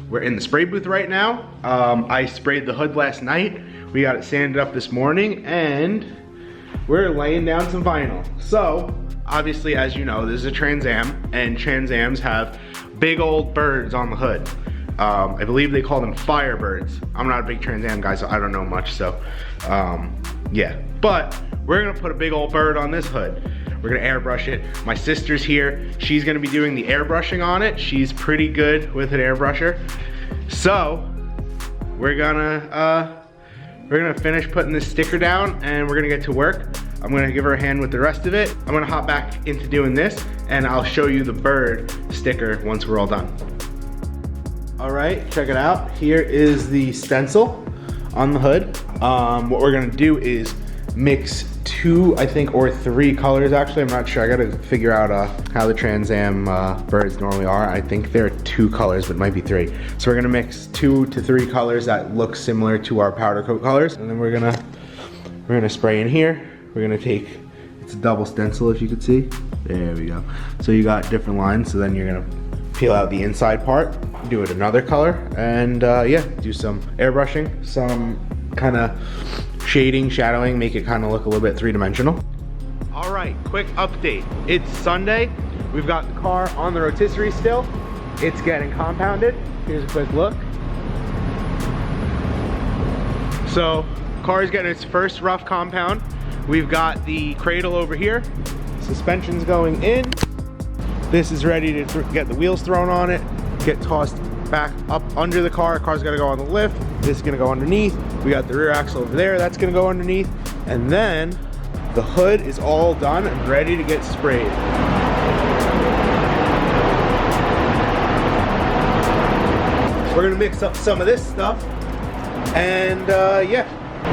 We're in the spray booth right now. I sprayed the hood last night. We got it sanded up this morning, and we're laying down some vinyl. So, obviously, as you know, this is a Trans Am, and Trans Ams have big old birds on the hood. I believe they call them Firebirds. I'm not a big Trans Am guy, so I don't know much, so yeah. But we're gonna put a big old bird on this hood. We're gonna airbrush it. My sister's here. She's gonna be doing the airbrushing on it. She's pretty good with an airbrusher. So we're gonna finish putting this sticker down, and we're gonna get to work. I'm gonna give her a hand with the rest of it. I'm gonna hop back into doing this, and I'll show you the bird sticker once we're all done. All right, check it out. Here is the stencil on the hood. What we're gonna do is mix 2, I think, or 3 colors actually. I'm not sure. I gotta figure out how the Trans Am birds normally are. I think there are 2 colors, but it might be 3. So we're gonna mix 2 to 3 colors that look similar to our powder coat colors, and then we're gonna spray in here. We're gonna take, it's a double stencil if you could see. There we go. So you got different lines. So then you're gonna peel out the inside part, do it another color, and yeah, do some airbrushing, some kind of shading, shadowing, make it kind of look a little bit 3-dimensional. All right, quick update. It's Sunday. We've got the car on the rotisserie still. It's getting compounded. Here's a quick look. So, car is getting its first rough compound. We've got the cradle over here. Suspension's going in. This is ready to get the wheels thrown on it, get tossed back up under the car. Car's gonna go on the lift. This is gonna go underneath. We got the rear axle over there. That's gonna go underneath. And then the hood is all done and ready to get sprayed. We're gonna mix up some of this stuff. And yeah,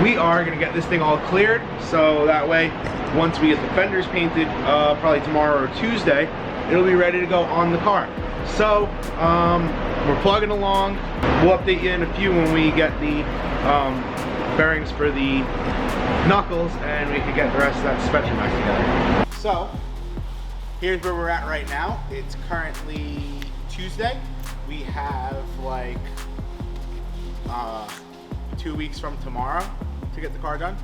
we are gonna get this thing all cleared. So that way, once we get the fenders painted, probably tomorrow or Tuesday, it'll be ready to go on the car. So, we're plugging along. We'll update you in a few when we get the bearings for the knuckles, and we can get the rest of that suspension back together. So, here's where we're at right now. It's currently Tuesday. We have like 2 weeks from tomorrow to get the car done.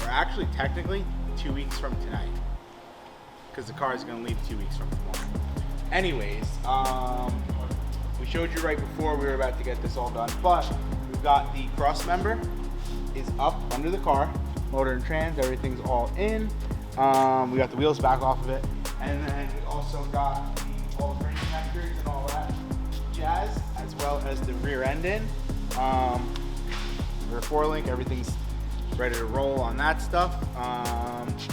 Or actually, technically, 2 weeks from tonight, because the car is going to leave 2 weeks from tomorrow. Anyways, we showed you right before we were about to get this all done, but we've got the cross member is up under the car, motor and trans, everything's all in. We got the wheels back off of it, and then we also got all the frame connectors and all that jazz, as well as the rear end in. Rear 4-link, everything's ready to roll on that stuff.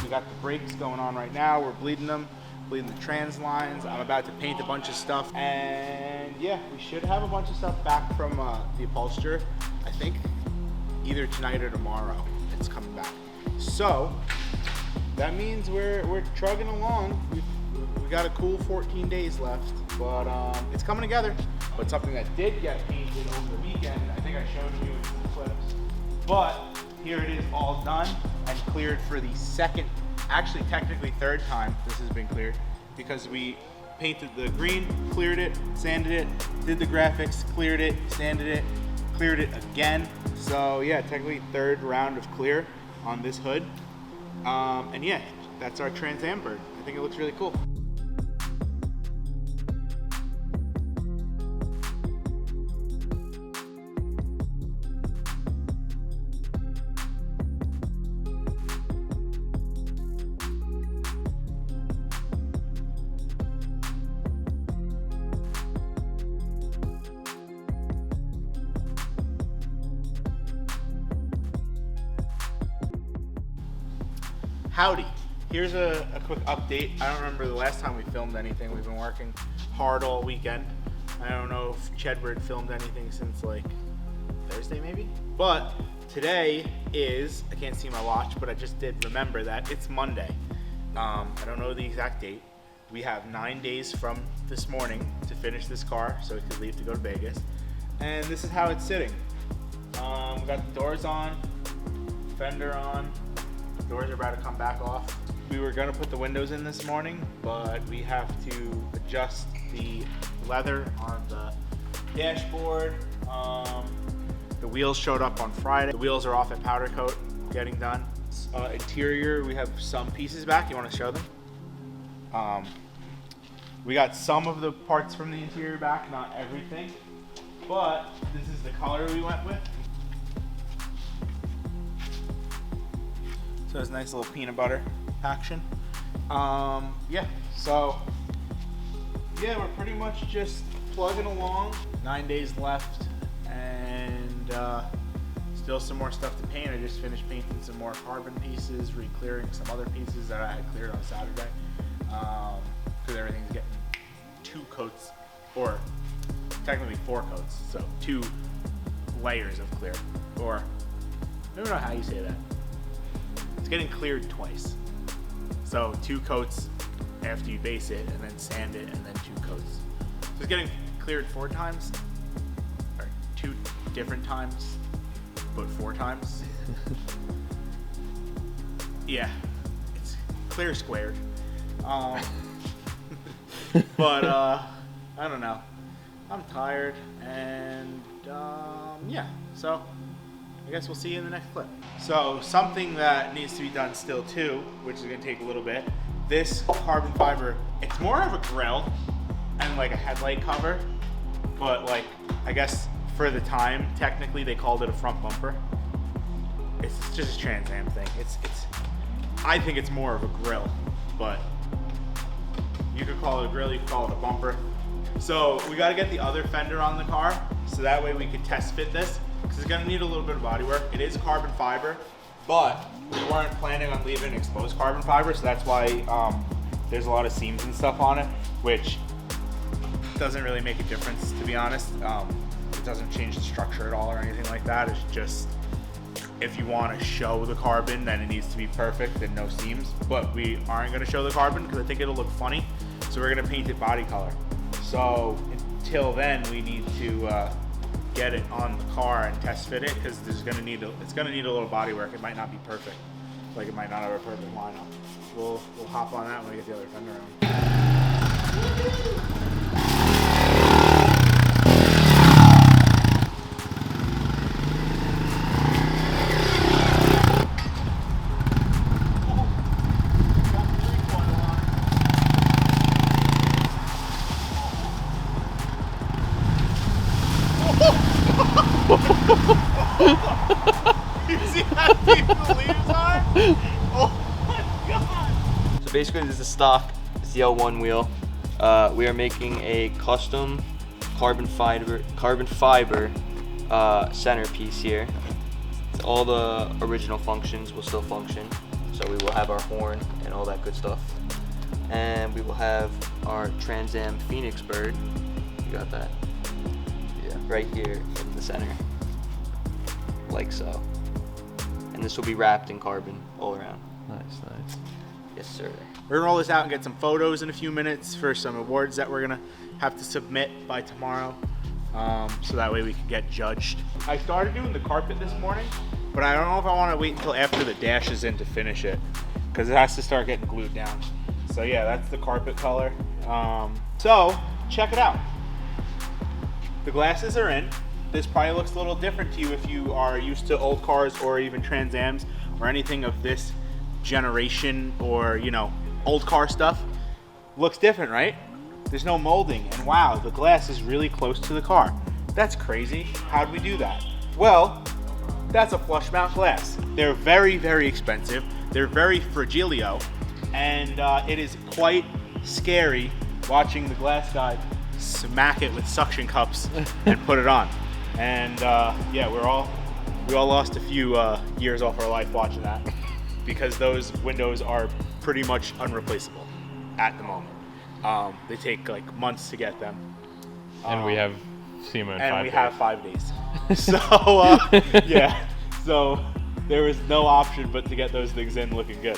We got the brakes going on right now. We're bleeding the trans lines. I'm about to paint a bunch of stuff, and yeah, we should have a bunch of stuff back from the upholsterer. I think either tonight or tomorrow it's coming back. So that means we're trugging along. We got a cool 14 days left, but it's coming together. But something that did get painted over the weekend, I think I showed you in the clips, but here it is all done and cleared for the second, actually technically third time this has been cleared, because we painted the green, cleared it, sanded it, did the graphics, cleared it, sanded it, cleared it again. So yeah, technically third round of clear on this hood. And yeah, that's our Trans Am bird. I think it looks really cool. Howdy, here's a quick update. I don't remember the last time we filmed anything. We've been working hard all weekend. I don't know if Chedward filmed anything since like Thursday maybe? But today is, I can't see my watch, but I just did remember that it's Monday. I don't know the exact date. We have 9 days from this morning to finish this car so we could leave to go to Vegas. And this is how it's sitting. We got the doors on, fender on. Doors are about to come back off. We were gonna put the windows in this morning, but we have to adjust the leather on the Dashboard. The wheels showed up on Friday. The wheels are off at powder coat, getting done. Interior, we have some pieces back. You want to show them? We got some of the parts from the interior back, not everything. But this is the color we went with. So it's a nice little peanut butter action. Yeah, so yeah, we're pretty much just plugging along. 9 days left, and still some more stuff to paint. I just finished painting some more carbon pieces, re-clearing some other pieces that I had cleared on Saturday, because everything's getting 2 coats, or technically 4 coats, so 2 layers of clear, or I don't know how you say that. It's getting cleared twice. So 2 coats after you base it, and then sand it, and then 2 coats. So it's getting cleared 4 times, or 2 different times, but 4 times. Yeah, it's clear squared. But I don't know. I'm tired, and yeah, so I guess we'll see you in the next clip. So something that needs to be done still too, which is gonna take a little bit, this carbon fiber, it's more of a grill and like a headlight cover, but like, I guess for the time, technically they called it a front bumper. It's just a Trans Am thing. I think it's more of a grill, but you could call it a grill, you could call it a bumper. So we gotta get the other fender on the car, so that way we could test fit this, because it's gonna need a little bit of body work. It is carbon fiber, but we weren't planning on leaving exposed carbon fiber, so that's why there's a lot of seams and stuff on it, which doesn't really make a difference, to be honest. It doesn't change the structure at all or anything like that. It's just, if you want to show the carbon, then it needs to be perfect and no seams. But we aren't going to show the carbon because I think it'll look funny. So we're going to paint it body color. So until then, we need to get it on the car and test fit it, because it's going to need a little body work. It might not be perfect. Like, it might not have a perfect lineup. We'll hop on that when we get the other fender on. You see how deep the leaves are? Oh my god! So basically this is stock ZL1 wheel. We are making a custom carbon fiber centerpiece here. All the original functions will still function. So we will have our horn and all that good stuff. And we will have our Trans Am Phoenix bird. You got that? Yeah, right here in the center. Like so. And this will be wrapped in carbon all around. Nice, nice. Yes, sir. We're gonna roll this out and get some photos in a few minutes for some awards that we're gonna have to submit by tomorrow. So that way we can get judged. I started doing the carpet this morning, but I don't know if I wanna wait until after the dash is in to finish it, because it has to start getting glued down. So yeah, that's the carpet color. So check it out. The glasses are in. This probably looks a little different to you if you are used to old cars or even Trans Ams or anything of this generation, or, you know, old car stuff. Looks different, right? There's no molding, and wow, the glass is really close to the car. That's crazy. How'd we do that? Well, that's a flush mount glass. They're very, very expensive. They're very fragilio, and it is quite scary watching the glass guy smack it with suction cups and put it on. And yeah, we all lost a few years off our life watching that, because those windows are pretty much unreplaceable at the moment. They take like months to get them. And we have Sema in 5 days. And we have 5 days. So yeah, so there was no option but to get those things in looking good.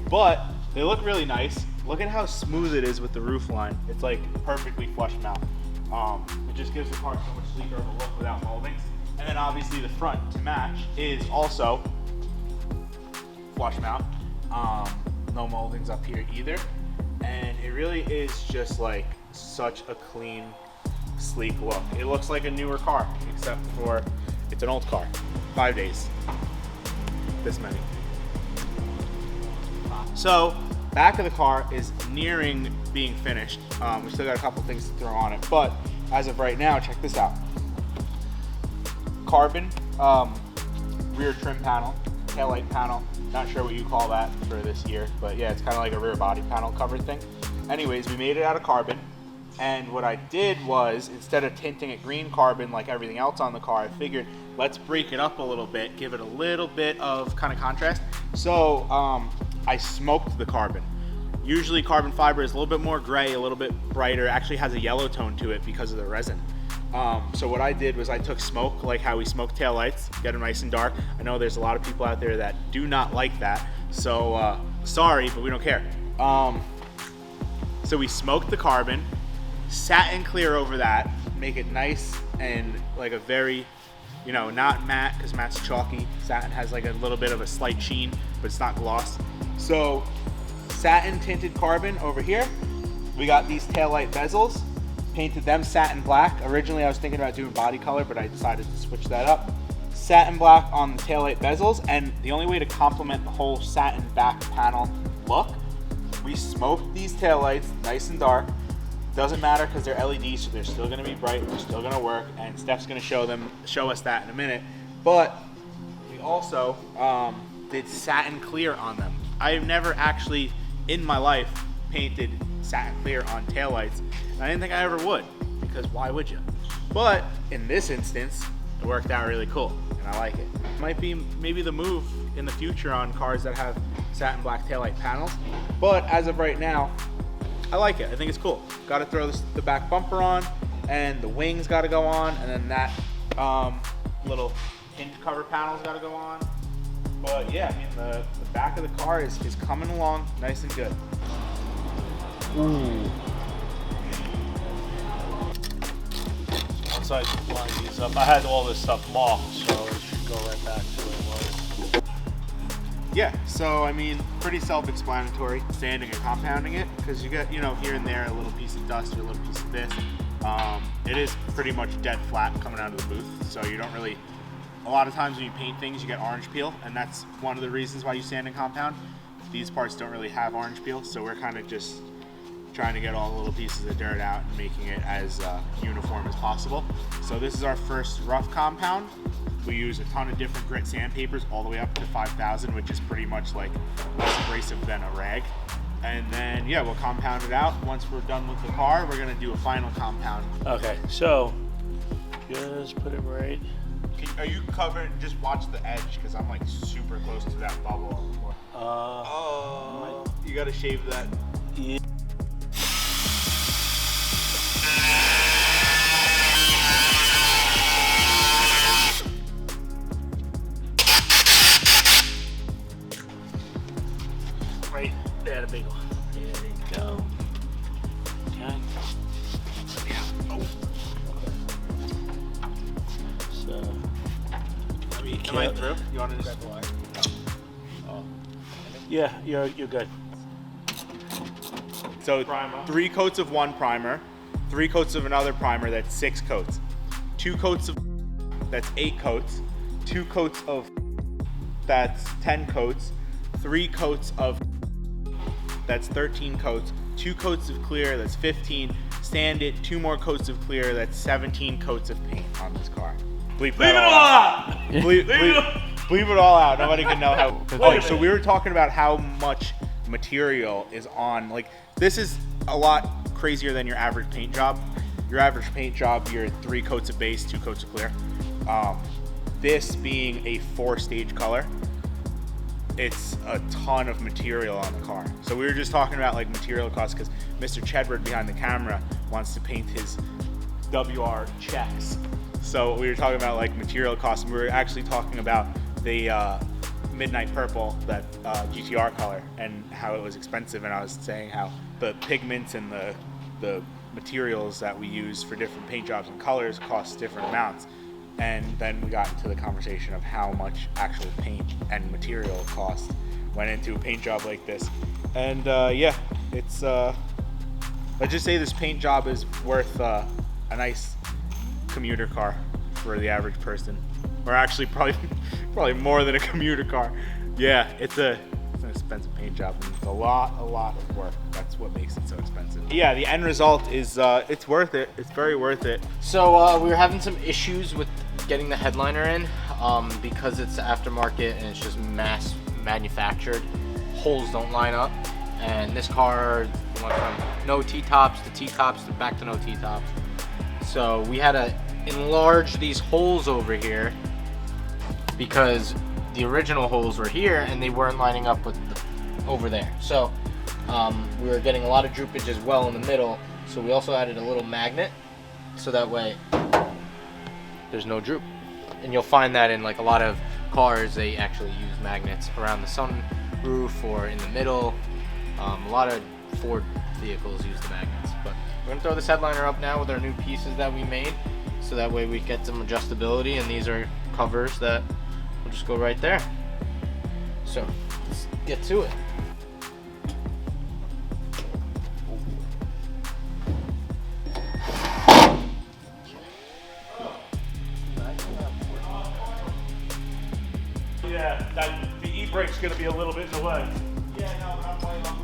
But they look really nice. Look at how smooth it is with the roof line. It's like perfectly flush mount. It just gives the car so much sleeker of a look without moldings. And then obviously the front to match is also flush mount. No moldings up here either. And it really is just like such a clean sleek look. It looks like a newer car, except for it's an old car. 5 days. This many. So, back of the car is nearing being finished. We still got a couple things to throw on it, but as of right now, check this out. Carbon rear trim panel, taillight panel. Not sure what you call that for this year, but yeah, it's kind of like a rear body panel cover thing. Anyways, we made it out of carbon, and what I did was, instead of tinting it green carbon like everything else on the car, I figured let's break it up a little bit, give it a little bit of kind of contrast. So I smoked the carbon. Usually carbon fiber is a little bit more gray, a little bit brighter, actually has a yellow tone to it because of the resin. So what I did was I took smoke, like how we smoke taillights, get them nice and dark. I know there's a lot of people out there that do not like that, so sorry, but we don't care. So we smoked the carbon, satin clear over that, make it nice and like a very, you know, not matte, because matte's chalky. Satin has like a little bit of a slight sheen, but it's not gloss. So satin tinted carbon over here. We got these taillight bezels, painted them satin black. Originally I was thinking about doing body color, but I decided to switch that up. Satin black on the taillight bezels, and the only way to complement the whole satin back panel look, we smoked these taillights nice and dark. Doesn't matter because they're LEDs, so they're still gonna be bright, they're still gonna work, and Steph's gonna show us that in a minute. But we also did satin clear on them. I've never actually in my life painted satin clear on taillights, and I didn't think I ever would, because why would you? But in this instance, it worked out really cool, and I like it. Might be maybe the move in the future on cars that have satin black taillight panels, but as of right now, I like it. I think it's cool. Got to throw the back bumper on, and the wings got to go on, and then that little tint cover panel's got to go on. But yeah, I mean the back of the car is coming along nice and good. Ooh. Once I line these up, I had all this stuff marked, so it should go right back to where it was. Yeah, so I mean, pretty self-explanatory, sanding and compounding it, because you get, you know, here and there a little piece of dust or a little piece of this. It is pretty much dead flat coming out of the booth, so you don't really, a lot of times when you paint things, you get orange peel, and that's one of the reasons why you sand and compound. These parts don't really have orange peel, so we're kind of just trying to get all the little pieces of dirt out and making it as uniform as possible. So this is our first rough compound. We use a ton of different grit sandpapers all the way up to 5,000, which is pretty much like less abrasive than a rag. And then, yeah, we'll compound it out. Once we're done with the car, we're gonna do a final compound. Okay, so just put it right. Are you covered? Just watch the edge, because I'm like super close to that bubble. You gotta shave that. Yeah. Right there, the big one. There you go. Okay. So, Am I through? You want to just grab the yeah, you're good. So Primer. 3 coats of one primer, 3 coats of another primer, that's 6 coats. 2 coats of, that's 8 coats. 2 coats of, that's 10 coats. 3 coats of, that's 13 coats. 2 coats of clear, that's 15. Sand it, 2 more coats of clear, that's 17 coats of paint on this car. Bleep it all out. Bleep it all out. Nobody can know how. Oh, so we were talking about how much material is on. Like, this is a lot crazier than your average paint job. Your average paint job, you're 3 coats of base, 2 coats of clear. This being a 4-stage color, it's a ton of material on the car. So we were just talking about like material costs, because Mr. Chedward behind the camera wants to paint his WR checks. So we were talking about like material costs, and we were actually talking about the midnight purple, that GTR color, and how it was expensive. And I was saying how the pigments and the materials that we use for different paint jobs and colors cost different amounts. And then we got into the conversation of how much actual paint and material cost went into a paint job like this. And yeah, it's let's just say this paint job is worth a nice commuter car for the average person, or actually probably more than a commuter car. Yeah, it's an expensive paint job, and it's a lot of work. That's what makes it so expensive. Yeah, the end result is it's worth it. It's very worth it. So we were having some issues with getting the headliner in because it's aftermarket and it's just mass manufactured. Holes don't line up, and this car went from no T-tops to T-tops to back to no T-tops. So we had to enlarge these holes over here because the original holes were here and they weren't lining up with over there. So we were getting a lot of droopage as well in the middle. So we also added a little magnet so that way there's no droop. And you'll find that in like a lot of cars, they actually use magnets around the sunroof or in the middle. A lot of Ford vehicles use the magnets. But we're gonna throw this headliner up now with our new pieces that we made, so that way we get some adjustability, and these are covers that will just go right there. So let's get to it. Yeah, the e-brake's gonna be a little bit in the way. Yeah, no, I'm playing on.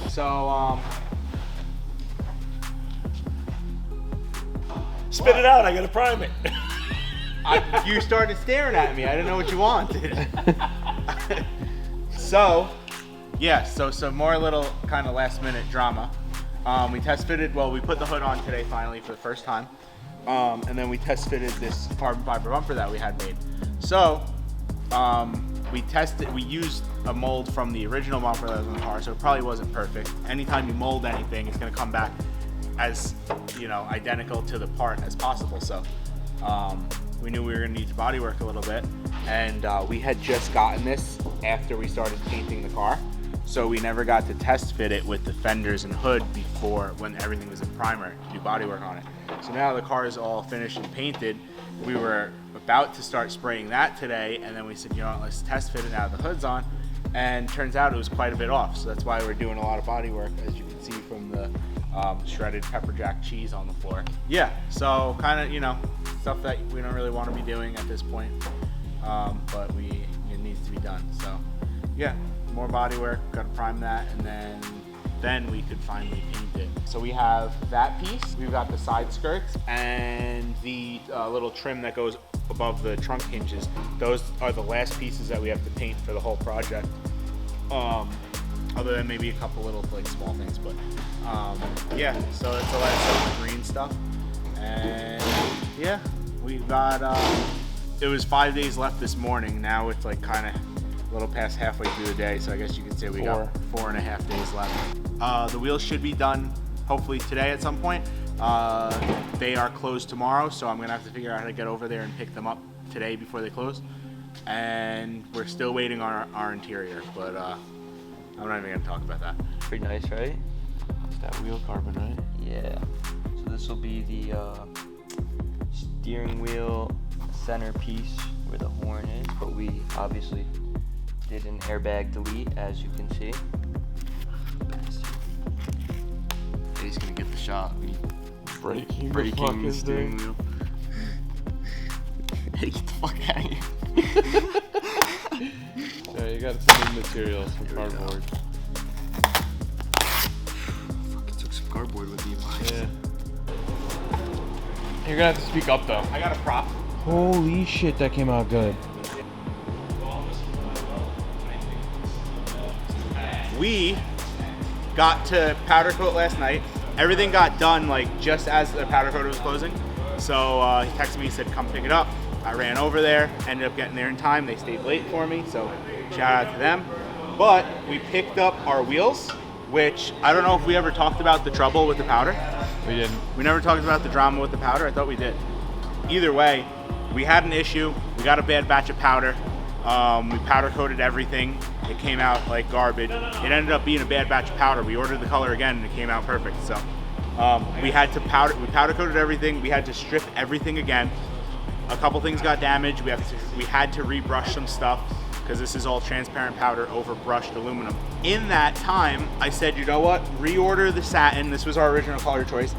So, Spit it out, I gotta prime it. you started staring at me. I didn't know what you wanted. So, yeah, so some more little kind of last minute drama. We test fitted, well, we put the hood on today finally for the first time. And then we test fitted this carbon fiber bumper that we had made. So, we used a mold from the original bumper that was on the car, so it probably wasn't perfect. Anytime you mold anything, it's gonna come back as, you know, identical to the part as possible. So we knew we were gonna need to bodywork a little bit, and we had just gotten this after we started painting the car, so we never got to test fit it with the fenders and hood before, when everything was in primer, to do bodywork on it. So now the car is all finished and painted. We were about to start spraying that today, and then we said, you know what, let's test fit it now the hood's on, and turns out it was quite a bit off. So that's why we're doing a lot of body work, as you can see from the shredded pepper jack cheese on the floor. Yeah, so kind of, you know, stuff that we don't really want to be doing at this point, but it needs to be done. So yeah, more body work, gotta prime that, and then we could finally paint it. So we have that piece, we've got the side skirts, and the little trim that goes above the trunk hinges. Those are the last pieces that we have to paint for the whole project. Other than maybe a couple little like small things, but yeah, so it's the last of the green stuff. And yeah, we've got, it was 5 days left this morning. Now it's like kind of a little past halfway through the day, so I guess you could say we got 4.5 days left. The wheels should be done hopefully today at some point. They are closed tomorrow, so I'm gonna have to figure out how to get over there and pick them up today before they close. And we're still waiting on our interior, but I'm not even gonna talk about that. Pretty nice, right? It's that wheel carbon, right? Yeah. So this will be the steering wheel centerpiece where the horn is, but we obviously did an airbag delete, as you can see. He's gonna get the shot. Breaking the steering wheel. Hey, get the fuck out of here. Yeah, you got some new materials, some cardboard. Fucking took some cardboard with you. Yeah. You're gonna have to speak up though. I got a prop. Holy shit, that came out good. We got to powder coat last night. Everything got done like just as the powder coat was closing. So he texted me and said, come pick it up. I ran over there, ended up getting there in time. They stayed late for me, so shout out to them. But we picked up our wheels. which I don't know if we ever talked about the trouble with the powder. We didn't. We never talked about the drama with the powder. I thought we did. Either way, we had an issue. We got a bad batch of powder. We powder coated everything. It came out like garbage. It ended up being a bad batch of powder. We ordered the color again and it came out perfect. So we powder coated everything. We had to strip everything again. A couple things got damaged. We had to rebrush some stuff because this is all transparent powder over brushed aluminum. In that time, I said, you know what? Reorder the satin. This was our original color choice,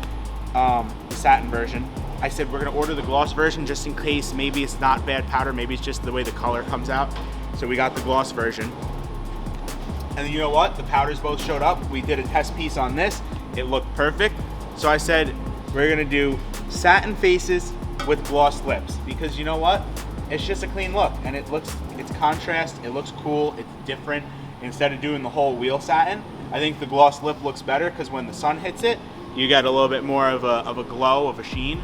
the satin version. I said we're gonna order the gloss version just in case maybe it's not bad powder, maybe it's just the way the color comes out. So we got the gloss version. And you know what? The powders both showed up. We did a test piece on this. It looked perfect. So I said we're gonna do satin faces with gloss lips because you know what? It's just a clean look and it's contrast, it looks cool, it's different. Instead of doing the whole wheel satin, I think the gloss lip looks better because when the sun hits it, you get a little bit more of a glow, of a shine,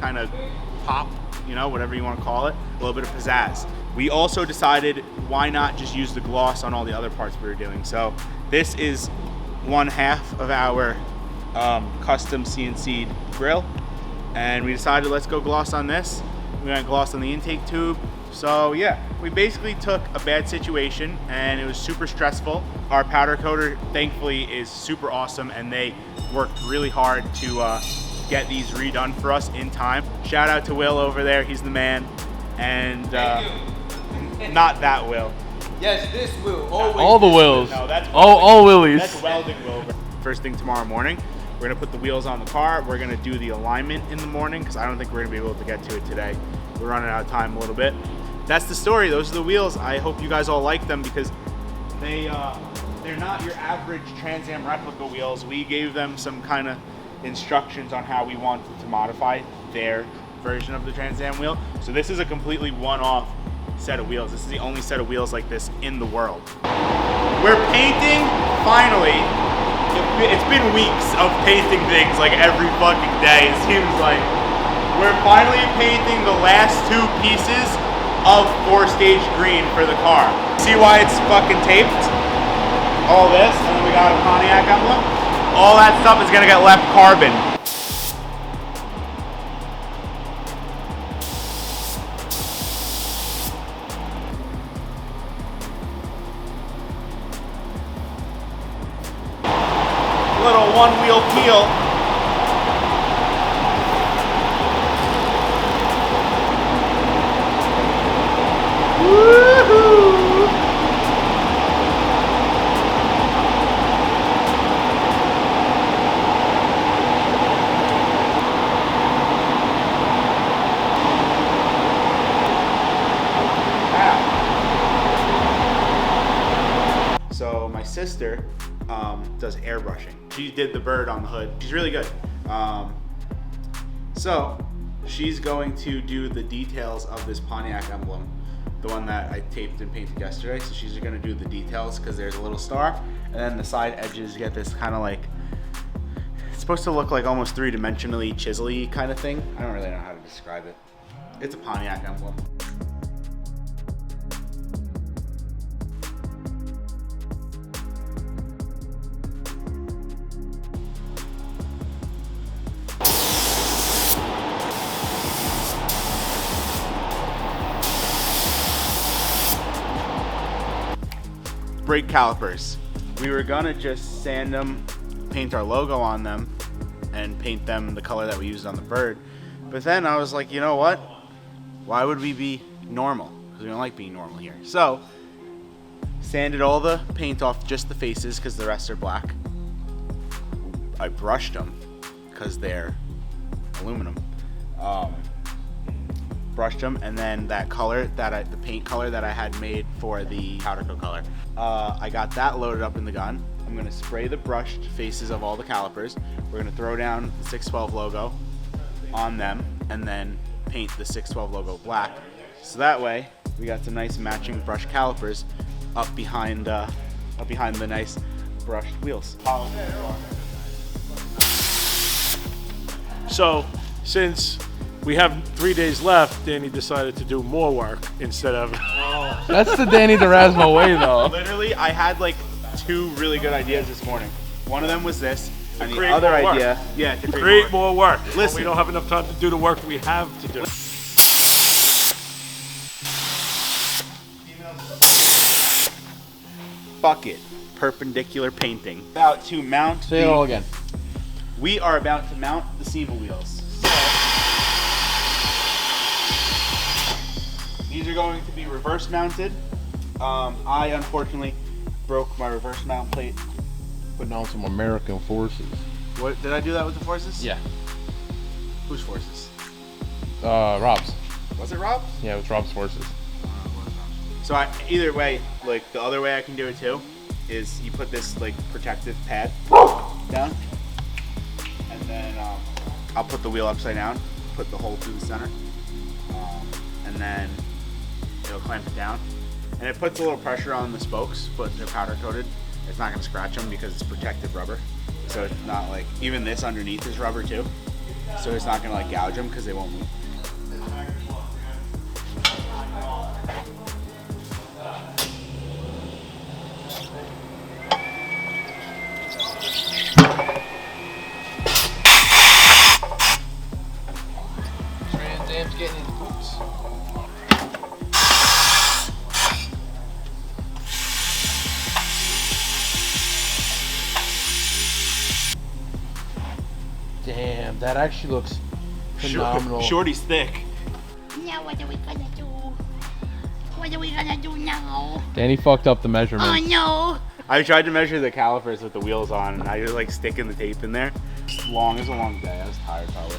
kind of pop, you know, whatever you want to call it, a little bit of pizzazz. We also decided why not just use the gloss on all the other parts we were doing. So this is one half of our custom CNC grill, and we decided let's go gloss on this. We went gloss on the intake tube. So yeah, we basically took a bad situation and it was super stressful. Our powder coater thankfully is super awesome and they worked really hard to get these redone for us in time. Shout out to Will over there, he's the man. And not that Will. Yes, this will always. All the Wills. No, that's all Willies. That's welding Will. First thing tomorrow morning, we're gonna put the wheels on the car. We're gonna do the alignment in the morning because I don't think we're gonna be able to get to it today. We're running out of time a little bit. That's the story. Those are the wheels. I hope you guys all like them because they're not your average Trans Am replica wheels. We gave them some kind of instructions on how we wanted to modify their version of the Trans Am wheel. So this is a completely one-off set of wheels. This is the only set of wheels like this in the world. We're painting, finally. It's been weeks of painting things like every fucking day, it seems like. We're finally painting the last two pieces of 4-stage green for the car. See why it's fucking taped? All this, and then we got a Pontiac Emblem. All that stuff is gonna get left carbon. Little one-wheel peel. Woohoo! So my sister does airbrushing. She did the bird on the hood. She's really good. So she's going to do the details of this Pontiac Emblem, the one that I taped and painted yesterday. So she's gonna do the details because there's a little star, and then the side edges get this kind of like, it's supposed to look like almost three-dimensionally chisel-y kind of thing. I don't really know how to describe it. It's a Pontiac Emblem. Brake calipers. We were gonna just sand them, paint our logo on them, and paint them the color that we used on the bird. But then I was like, you know what? Why would we be normal? Because we don't like being normal here. So, sanded all the paint off, just the faces, because the rest are black. I brushed them, because they're aluminum. Brushed them, and then that color, the paint color that I had made for the powder coat color, I got that loaded up in the gun. I'm gonna spray the brushed faces of all the calipers. We're gonna throw down the 612 logo on them, and then paint the 612 logo black. So that way, we got some nice matching brush calipers up behind the nice brushed wheels. So, since we have 3 days left, Danny decided to do more work instead of. That's the Danny DeRasmo way, though. Literally, I had like two really good ideas this morning. One of them was this, and the create other more work. idea, yeah, to Create more work. Listen. We don't have enough time to do the work we have to do. Bucket perpendicular painting. About to mount. Say it all again. We are about to mount the Sema wheels. So, these are going to be reverse mounted. I unfortunately broke my reverse mount plate. Putting on some American forces. What did I do that with the forces? Yeah. Whose forces? Rob's. Was it Rob's? Yeah, it was Rob's forces. So either way, like the other way I can do it too, is you put this like protective pad down, and then I'll put the wheel upside down, put the hole through the center, and then it'll clamp it down, and it puts a little pressure on the spokes, but they're powder coated. It's not gonna scratch them because it's protective rubber, so it's not like, even this underneath is rubber too, so it's not gonna like gouge them because they won't move. Trans Am's getting his boots. Damn, that actually looks phenomenal. Shorty's thick. Now what are we gonna do? What are we gonna do now? Danny fucked up the measurement. Oh no! I tried to measure the calipers with the wheels on, and I was like sticking the tape in there. It's long. It's a long day. I was tired probably.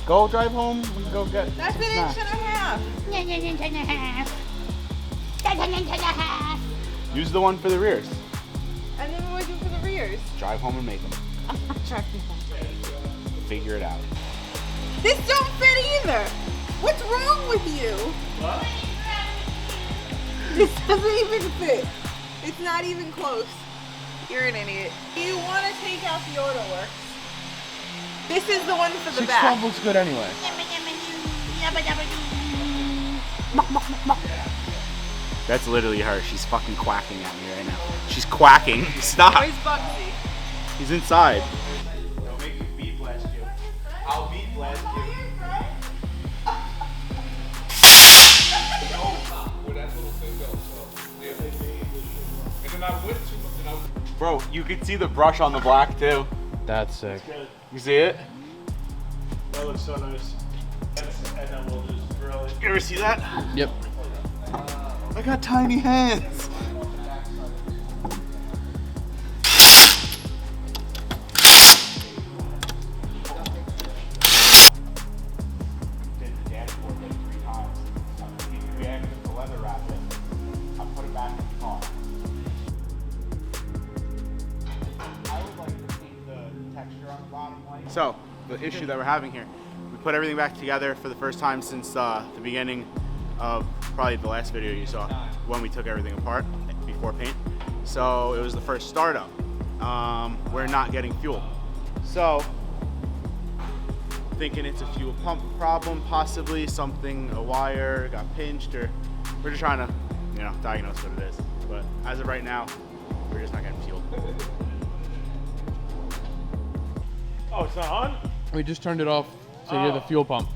Go drive home. We can go get. That's an inch and a half. Inch and a half. That's an inch and a half. Use the one for the rears. And then what do we do for the rears? Drive home and make them. Figure it out. This don't fit either. What's wrong with you? What? This doesn't even fit. It's not even close. You're an idiot. You want to take out the AUTOWORX. This is the one for the 612 back. looks good anyway. That's literally her. She's fucking quacking at me right now. She's quacking. Stop. Where's Bugsy? He's inside. Don't make me beat blast you. I'll beat blast you. Bro, you could see the brush on the black too. That's sick. You see it? That looks so nice. And then we'll just drill it. You ever see that? Yep. I got tiny hands. Did the dashboard like 3 times. We actually to leather wrap it. I put it back in the car. I would like to paint the texture on the bottom white. So, the issue that we're having here, we put everything back together for the first time since the beginning of probably the last video you saw when we took everything apart before paint. So it was the first startup. We're not getting fuel. So thinking it's a fuel pump problem, possibly something, a wire got pinched, or we're just trying to, you know, diagnose what it is. But as of right now, we're just not getting fuel. Oh, it's not on? We just turned it off to hear the fuel pump.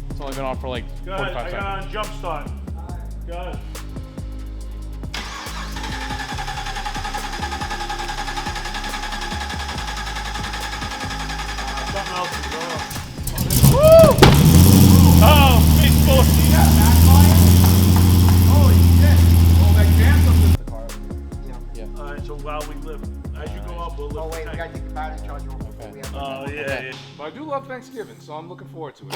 It's only been off for like Go ahead. 45 I seconds. got on jump start. Go ahead. Something else is going on. Woo! Oh, big full. See that backfire? Holy shit. Oh, that jammed up the car. Yeah. Alright, so while we lift, as you go up, we'll lift. Oh wait, the we tank. gotta take the battery charger off. Okay. We have to- Oh, yeah. But I do love Thanksgiving, so I'm looking forward to it.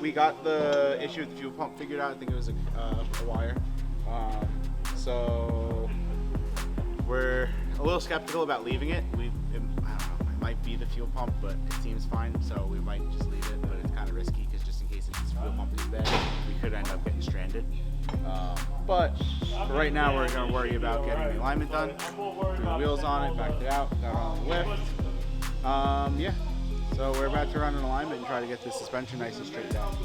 We got the issue with the fuel pump figured out. I think it was a wire. So we're a little skeptical about leaving it. I don't know, it might be the fuel pump, but it seems fine. So we might just leave it, but it's kind of risky because just in case this fuel pump is bad, we could end up getting stranded. But for right now, we're gonna worry about getting the alignment done. Put the wheels on it, backed it out, got it on the lift. Yeah. So we're about to run an alignment and try to get the suspension nice and straight down.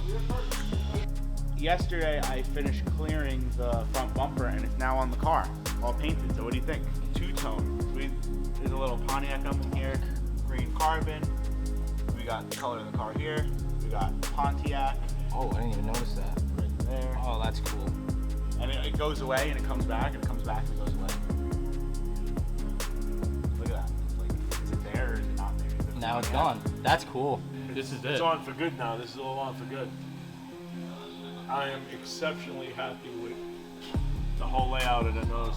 yesterday I finished clearing the front bumper and it's now on the car, all painted. So what do you think? Two-tone. There's a little Pontiac Emblem here, green carbon. We got the color of the car here. We got Pontiac. Oh, I didn't even notice that. Right there. Oh, that's cool. And it goes away and it comes back and it comes back and it goes away. Look at that. Like, is it there or is it not there? Is it Now it's Pontiac? gone. That's cool. This is It's it. on for good now. This is all on for good. I am exceptionally happy with the whole layout of the nose.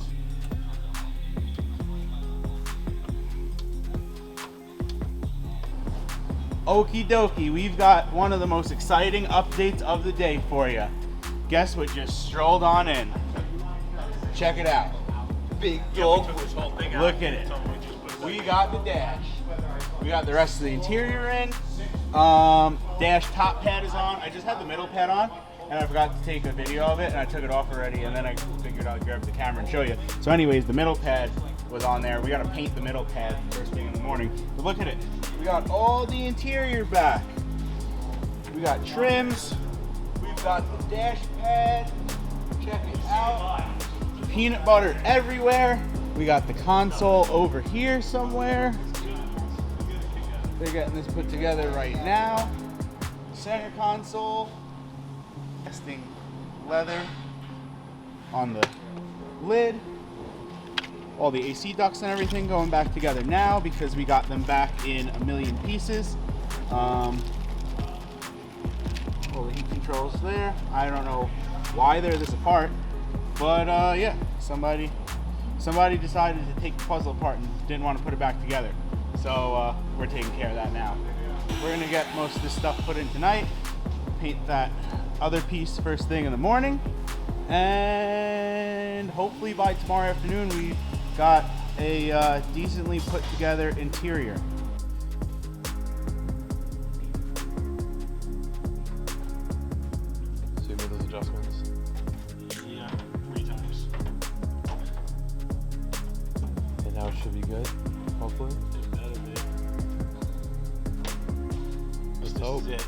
Okie dokie, we've got one of the most exciting updates of the day for you. Guess what just strolled on in? Check it out. Big dog. Look at it. We got the dash. We got the rest of the interior in. Dash top pad is on. I just had the middle pad on and I forgot to take a video of it and I took it off already and then I figured I'd grab the camera and show you. So anyways, the middle pad was on there. We got to paint the middle pad first thing in the morning. But look at it. We got all the interior back. We got trims. We've got the dash pad. Check it out. Peanut butter everywhere. We got the console over here somewhere. They're getting this put together right now. Center console. Testing leather on the lid. All the AC ducts and everything going back together now because we got them back in a million pieces. All the heat controls there. I don't know why they're this apart, but yeah, somebody decided to take the puzzle apart and didn't want to put it back together. So we're taking care of that now. We're gonna get most of this stuff put in tonight, paint that other piece first thing in the morning, and hopefully by tomorrow afternoon we've got a decently put together interior. So you made those adjustments. Yeah, 3 times. And now it should be good, hopefully. It better be. Let's This hope. is it.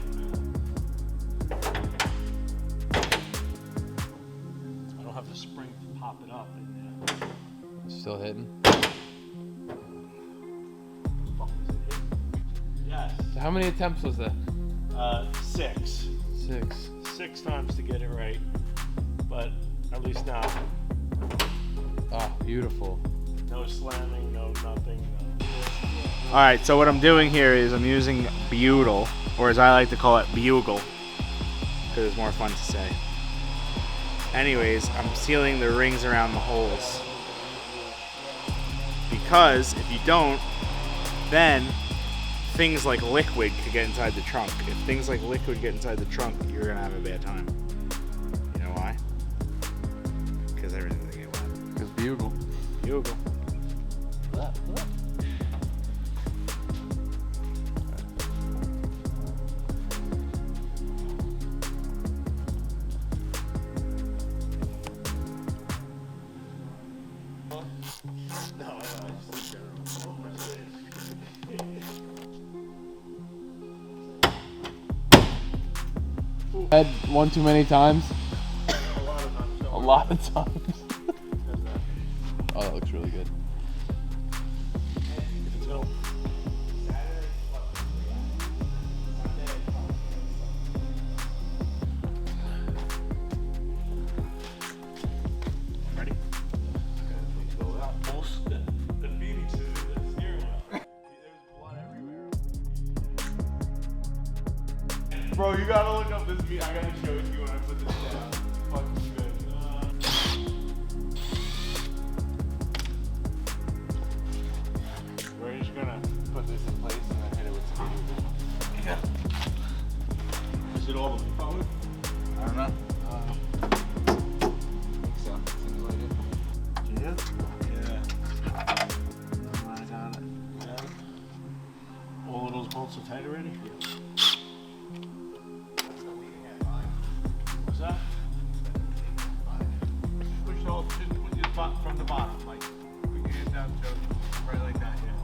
I don't have the spring to pop it up in there. It's still hitting. Fuck, is it hit? Yes. So how many attempts was that? 6. 6. 6 times to get it right. But at least now, Ah, beautiful. no slamming, no nothing. No. All right, so what I'm doing here is I'm using butyl, or as I like to call it, bugle, because it's more fun to say. Anyways, I'm sealing the rings around the holes. Because if you don't, then things like liquid could get inside the trunk. If things like liquid get inside the trunk, you're gonna have a bad time. You know why? Because everything's gonna get wet. Because bugle. Bugle. Had one too many times. A lot of times. Oh, that looks really good. Let's go. Ready? The beating to the steering wheel. There's blood everywhere. Bro, you gotta look up this beat. I gotta show it to you when I put this down. It's fucking good. We're just gonna put this in place and then hit it with some Yeah. Is it all the way forward? I don't know. I think so. Seems like it. Yeah? Yeah. I got it. Yeah. All of those bolts are tight already? What's that? Push it all, just put your butt from the bottom, like, put your hand down to right like that, yeah.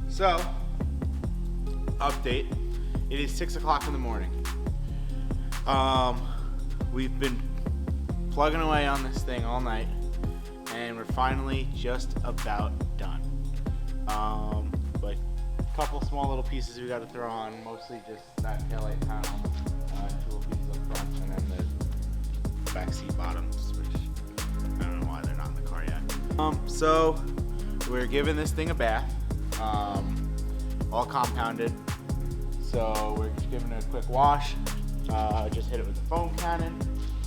So, update. It is 6 o'clock in the morning. we've been plugging away on this thing all night, and we're finally just about done. But a couple small little pieces we got to throw on, mostly just that taillight panel, two little pieces up front, and then the back seat bottoms, which I don't know why they're not in the car yet. So we're giving this thing a bath, all compounded. So we're just giving it a quick wash. Just hit it with the foam cannon.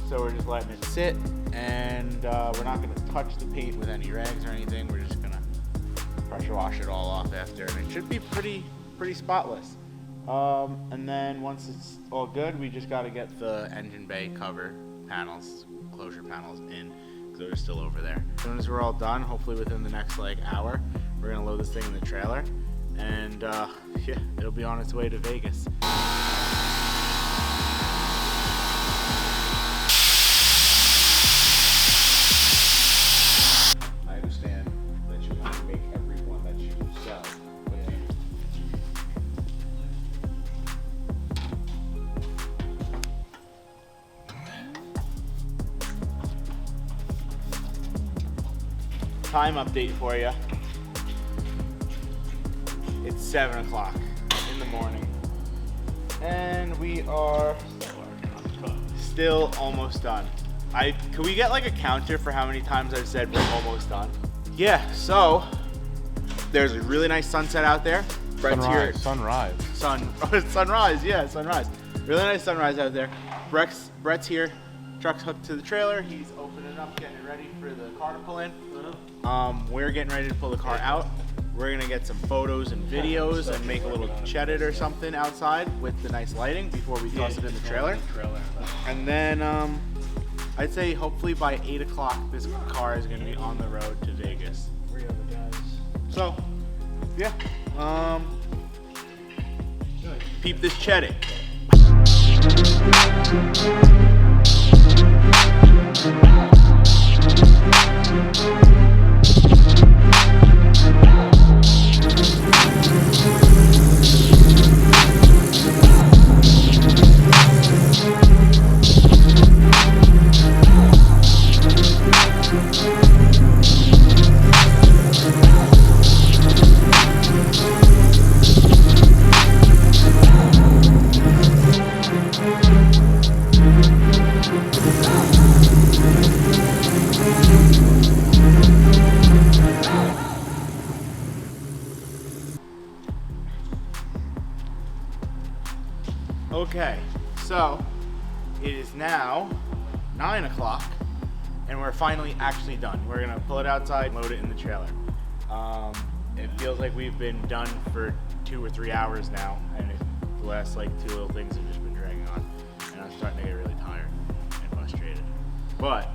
So we're just letting it sit, and we're not going to touch the paint with any rags or anything. We're just going to pressure wash it all off after, and it should be pretty spotless. And then once it's all good, we just got to get the engine bay cover panels, closure panels in, because they're still over there. As soon as we're all done, hopefully within the next like hour, we're going to load this thing in the trailer, and yeah, it'll be on its way to Vegas. I understand that you want to make every one that you sell. Time update for you. It's 7 o'clock in the morning, and we are still almost done. Could we get like a counter for how many times I've said we're almost done? Yeah, so there's a really nice sunset out there. Brett's here. Sunrise. Sunrise, yeah, sunrise. Really nice sunrise out there. Brett's here. Truck's hooked to the trailer. He's opening up, getting it ready for the car to pull in. We're getting ready to pull the car out. We're gonna get some photos and videos and make a little chat-it or something outside with the nice lighting before we toss it in the trailer. And then I'd say hopefully by 8 o'clock this car is gonna be on the road to Vegas. So yeah, peep this chat-it. Okay, so it is now 9 o'clock, and we're finally actually done. We're gonna pull it outside, load it in the trailer. It feels like we've been done for 2 or 3 hours now, and the last like 2 little things have just been dragging on, and I'm starting to get really tired and frustrated. But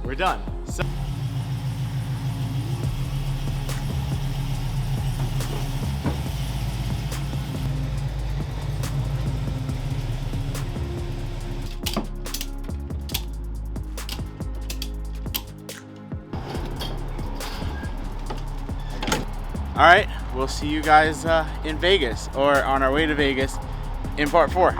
we're done. So all right, we'll see you guys in Vegas, or on our way to Vegas in part 4.